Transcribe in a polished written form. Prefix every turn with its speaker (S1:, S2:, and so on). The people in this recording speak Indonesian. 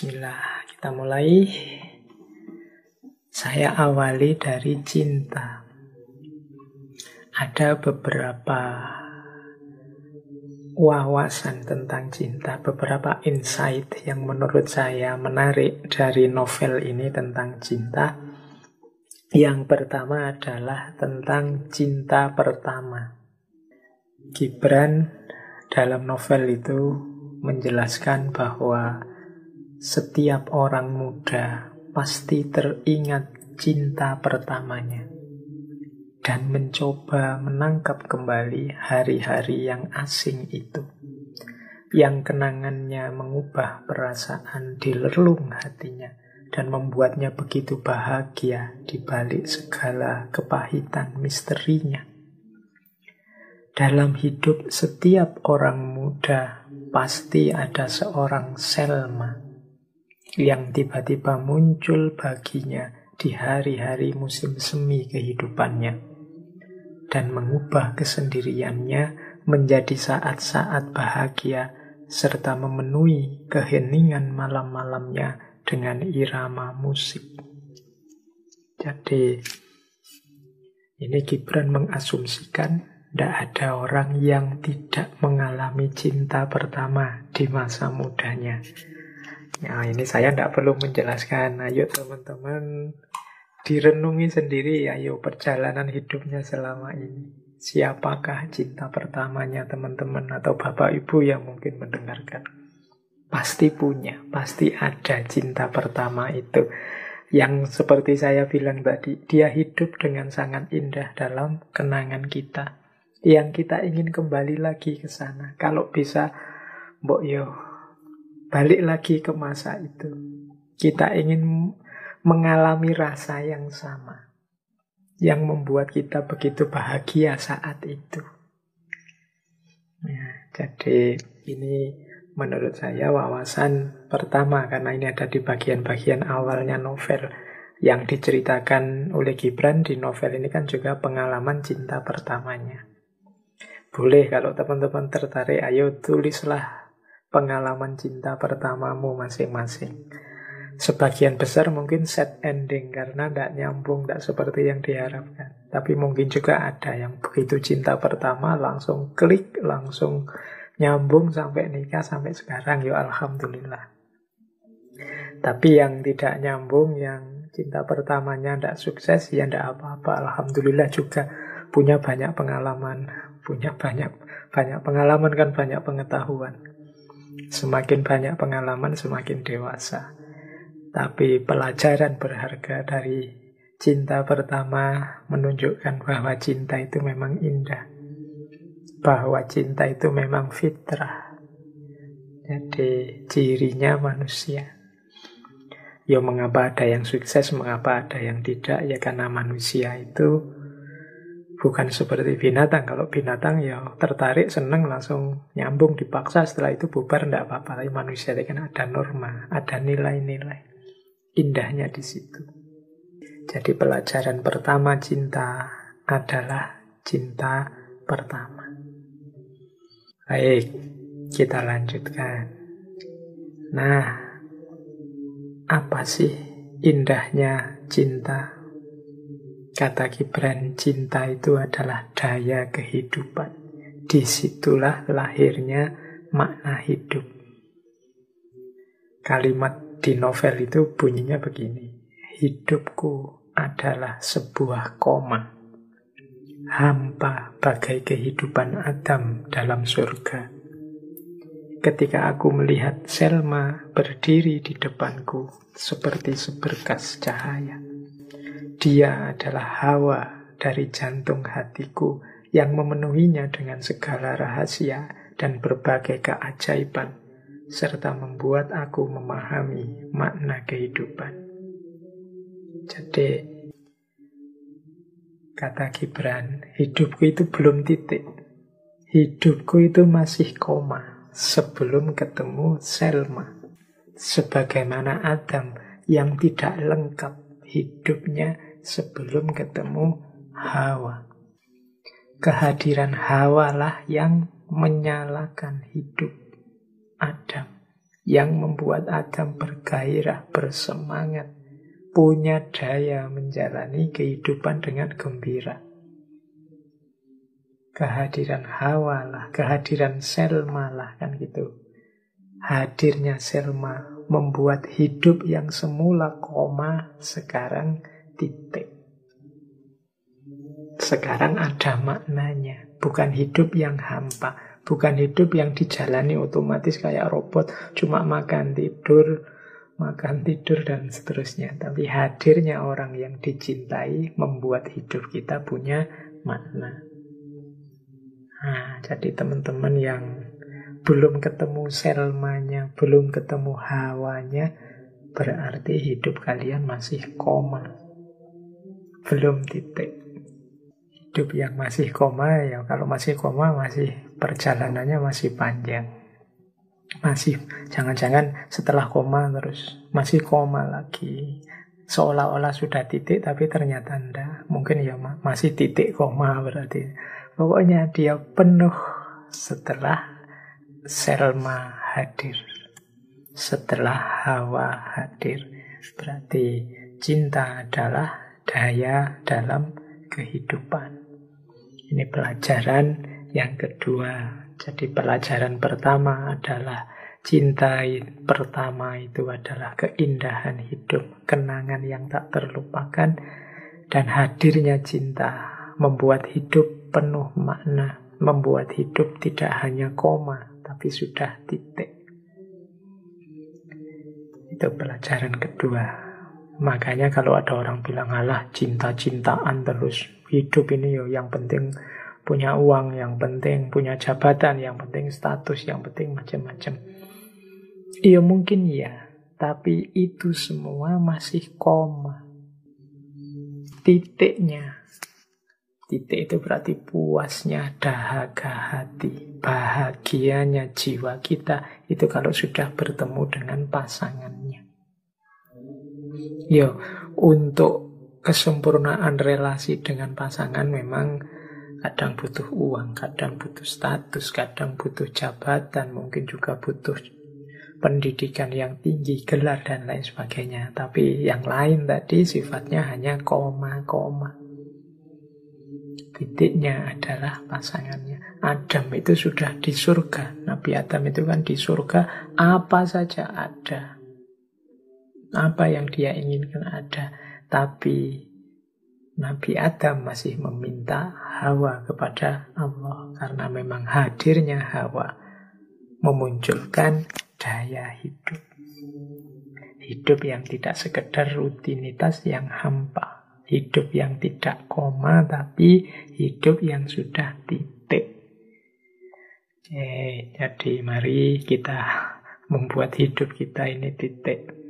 S1: Bismillah, kita mulai. Saya awali dari cinta. Ada beberapa wawasan tentang cinta, beberapa insight yang menurut saya menarik dari novel ini tentang cinta. Yang pertama adalah tentang cinta pertama. Gibran dalam novel itu menjelaskan bahwa setiap orang muda pasti teringat cinta pertamanya dan mencoba menangkap kembali hari-hari yang asing itu, yang kenangannya mengubah perasaan di relung hatinya dan membuatnya begitu bahagia di balik segala kepahitan misterinya. Dalam hidup setiap orang muda pasti ada seorang Selma yang tiba-tiba muncul baginya di hari-hari musim semi kehidupannya dan mengubah kesendiriannya menjadi saat-saat bahagia serta memenuhi keheningan malam-malamnya dengan irama musik. Jadi ini Gibran mengasumsikan tidak ada orang yang tidak mengalami cinta pertama di masa mudanya. Nah, ini saya tidak perlu menjelaskan. Ayo teman-teman direnungi sendiri. Ayo perjalanan hidupnya selama ini. Siapakah cinta pertamanya teman-teman atau bapak ibu yang mungkin mendengarkan? Pasti punya, pasti ada cinta pertama itu. Yang seperti saya bilang tadi, dia hidup dengan sangat indah dalam kenangan kita. Yang kita ingin kembali lagi ke sana. Kalau bisa, mbok yo balik lagi ke masa itu. Kita ingin mengalami rasa yang sama, yang membuat kita begitu bahagia saat itu. Ya, jadi ini menurut saya wawasan pertama, karena ini ada di bagian-bagian awalnya novel. Yang diceritakan oleh Gibran di novel ini kan juga pengalaman cinta pertamanya. Boleh kalau teman-teman tertarik, ayo tulislah pengalaman cinta pertamamu masing-masing. Sebagian besar mungkin sad ending karena tidak nyambung, tidak seperti yang diharapkan. Tapi mungkin juga ada yang begitu cinta pertama langsung klik, langsung nyambung sampai nikah, sampai sekarang. Ya alhamdulillah. Tapi yang tidak nyambung, yang cinta pertamanya tidak sukses, ya tidak apa-apa. Alhamdulillah juga punya banyak pengalaman. Punya banyak pengalaman kan banyak pengetahuan. Semakin banyak pengalaman, semakin dewasa. Tapi pelajaran berharga dari cinta pertama menunjukkan bahwa cinta itu memang indah. Bahwa cinta itu memang fitrah. Jadi cirinya manusia. Ya mengapa ada yang sukses, mengapa ada yang tidak? Ya karena manusia itu bukan seperti binatang. Kalau binatang ya tertarik, seneng, langsung nyambung, dipaksa, setelah itu bubar, tidak apa-apa. Tapi manusia itu kan ada norma, ada nilai-nilai. Indahnya di situ. Jadi pelajaran pertama cinta adalah cinta pertama. Baik, kita lanjutkan. Nah, apa sih indahnya cinta? Kata Gibran, cinta itu adalah daya kehidupan. Disitulah lahirnya makna hidup. Kalimat di novel itu bunyinya begini. Hidupku adalah sebuah koma. Hampa bagai kehidupan Adam dalam surga. Ketika aku melihat Selma berdiri di depanku seperti seberkas cahaya. Dia adalah Hawa dari jantung hatiku yang memenuhinya dengan segala rahasia dan berbagai keajaiban, serta membuat aku memahami makna kehidupan. Jadi, kata Gibran, hidupku itu belum titik. Hidupku itu masih koma sebelum ketemu Selma. Sebagaimana Adam yang tidak lengkap hidupnya sebelum ketemu Hawa. Kehadiran Hawa lah yang menyalakan hidup Adam. yang membuat Adam bergairah, bersemangat, punya daya menjalani kehidupan dengan gembira. Kehadiran Hawa lah, kehadiran Selma lah, kan gitu. Hadirnya Selma membuat hidup yang semula koma sekarang titik. Sekarang ada maknanya, bukan hidup yang hampa, bukan hidup yang dijalani otomatis kayak robot, cuma makan tidur dan seterusnya. Tapi hadirnya orang yang dicintai membuat hidup kita punya makna. Nah, jadi teman-teman yang belum ketemu Selmanya, belum ketemu Hawanya, berarti hidup kalian masih koma. Belum titik. Hidup yang masih koma, ya kalau masih koma, masih perjalanannya masih panjang. Masih, jangan-jangan setelah koma terus masih koma lagi. Seolah-olah sudah titik, tapi ternyata enggak. Mungkin ya masih titik koma berarti. Pokoknya dia penuh setelah Selma hadir, setelah Hawa hadir. Berarti cinta adalah daya dalam kehidupan. Ini pelajaran yang kedua. Jadi pelajaran pertama adalah cinta pertama itu adalah keindahan hidup, kenangan yang tak terlupakan. Dan hadirnya cinta membuat hidup penuh makna, membuat hidup tidak hanya koma, tapi sudah titik. Itu pelajaran kedua. Makanya kalau ada orang bilang, alah cinta-cintaan terus, hidup ini yo yang penting punya uang, yang penting punya jabatan, yang penting status, yang penting macam-macam. Iya mungkin ya, tapi itu semua masih koma. Titiknya, titik itu berarti puasnya dahaga hati, bahagianya jiwa kita, itu kalau sudah bertemu dengan pasangannya. Yo, untuk kesempurnaan relasi dengan pasangan memang kadang butuh uang, kadang butuh status, kadang butuh jabatan, mungkin juga butuh pendidikan yang tinggi, gelar dan lain sebagainya. Tapi yang lain tadi sifatnya hanya koma-koma. Titiknya adalah pasangannya. Adam itu sudah di surga. Nabi Adam itu kan di surga, apa saja ada. Apa yang dia inginkan ada. Tapi Nabi Adam masih meminta Hawa kepada Allah. Karena memang hadirnya Hawa memunculkan daya hidup. Hidup yang tidak sekedar rutinitas yang hampa. Hidup yang tidak koma, tapi hidup yang sudah titik. Jadi mari kita membuat hidup kita ini titik.